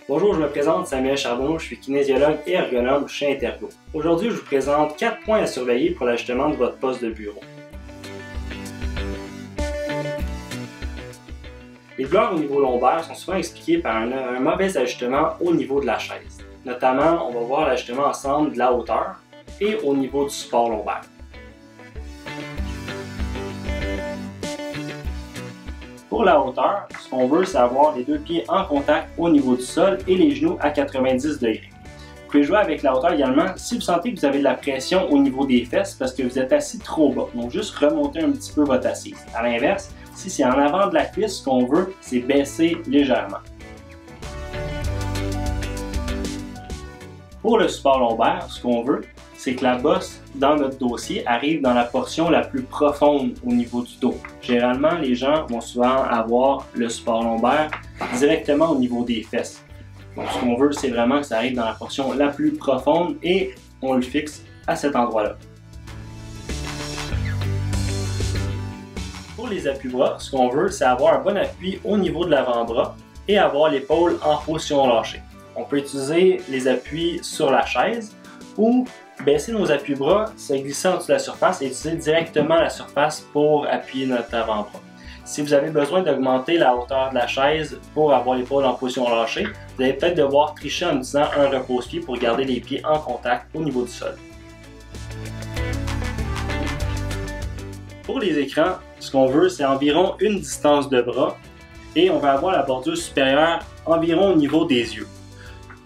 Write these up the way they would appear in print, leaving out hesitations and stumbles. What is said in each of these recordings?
Bonjour, je me présente Samuel Charbonneau, je suis kinésiologue et ergonome chez Intergo. Aujourd'hui, je vous présente 4 points à surveiller pour l'ajustement de votre poste de bureau. Les douleurs au niveau lombaire sont souvent expliquées par un mauvais ajustement au niveau de la chaise. Notamment, on va voir l'ajustement ensemble de la hauteur et au niveau du support lombaire. Pour la hauteur, ce qu'on veut, c'est avoir les deux pieds en contact au niveau du sol et les genoux à 90 degrés. Vous pouvez jouer avec la hauteur également si vous sentez que vous avez de la pression au niveau des fesses parce que vous êtes assis trop bas. Donc juste remonter un petit peu votre assise. À l'inverse, si c'est en avant de la cuisse, ce qu'on veut, c'est baisser légèrement. Pour le support lombaire, ce qu'on veut, c'est que la bosse dans notre dossier arrive dans la portion la plus profonde au niveau du dos. Généralement, les gens vont souvent avoir le support lombaire directement au niveau des fesses. Donc, ce qu'on veut, c'est vraiment que ça arrive dans la portion la plus profonde et on le fixe à cet endroit-là. Pour les appuis-bras, ce qu'on veut, c'est avoir un bon appui au niveau de l'avant-bras et avoir l'épaule en position lâchée. On peut utiliser les appuis sur la chaise ou baisser nos appuis-bras, se glisser en dessous de la surface et utiliser directement la surface pour appuyer notre avant-bras. Si vous avez besoin d'augmenter la hauteur de la chaise pour avoir l'épaule en position lâchée, vous allez peut-être devoir tricher en utilisant un repose-pied pour garder les pieds en contact au niveau du sol. Pour les écrans, ce qu'on veut, c'est environ une distance de bras et on va avoir la bordure supérieure environ au niveau des yeux.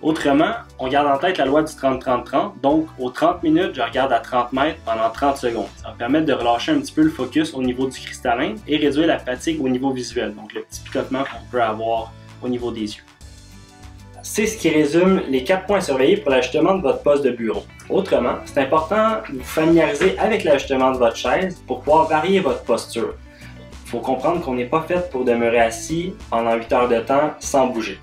Autrement, on garde en tête la loi du 30-30-30, donc aux 30 minutes, je regarde à 30 mètres pendant 30 secondes. Ça va me permettre de relâcher un petit peu le focus au niveau du cristallin et réduire la fatigue au niveau visuel, donc le petit picotement qu'on peut avoir au niveau des yeux. C'est ce qui résume les 4 points à surveiller pour l'ajustement de votre poste de bureau. Autrement, c'est important de vous familiariser avec l'ajustement de votre chaise pour pouvoir varier votre posture. Il faut comprendre qu'on n'est pas fait pour demeurer assis pendant 8 heures de temps sans bouger.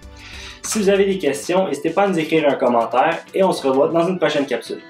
Si vous avez des questions, n'hésitez pas à nous écrire un commentaire et on se revoit dans une prochaine capsule.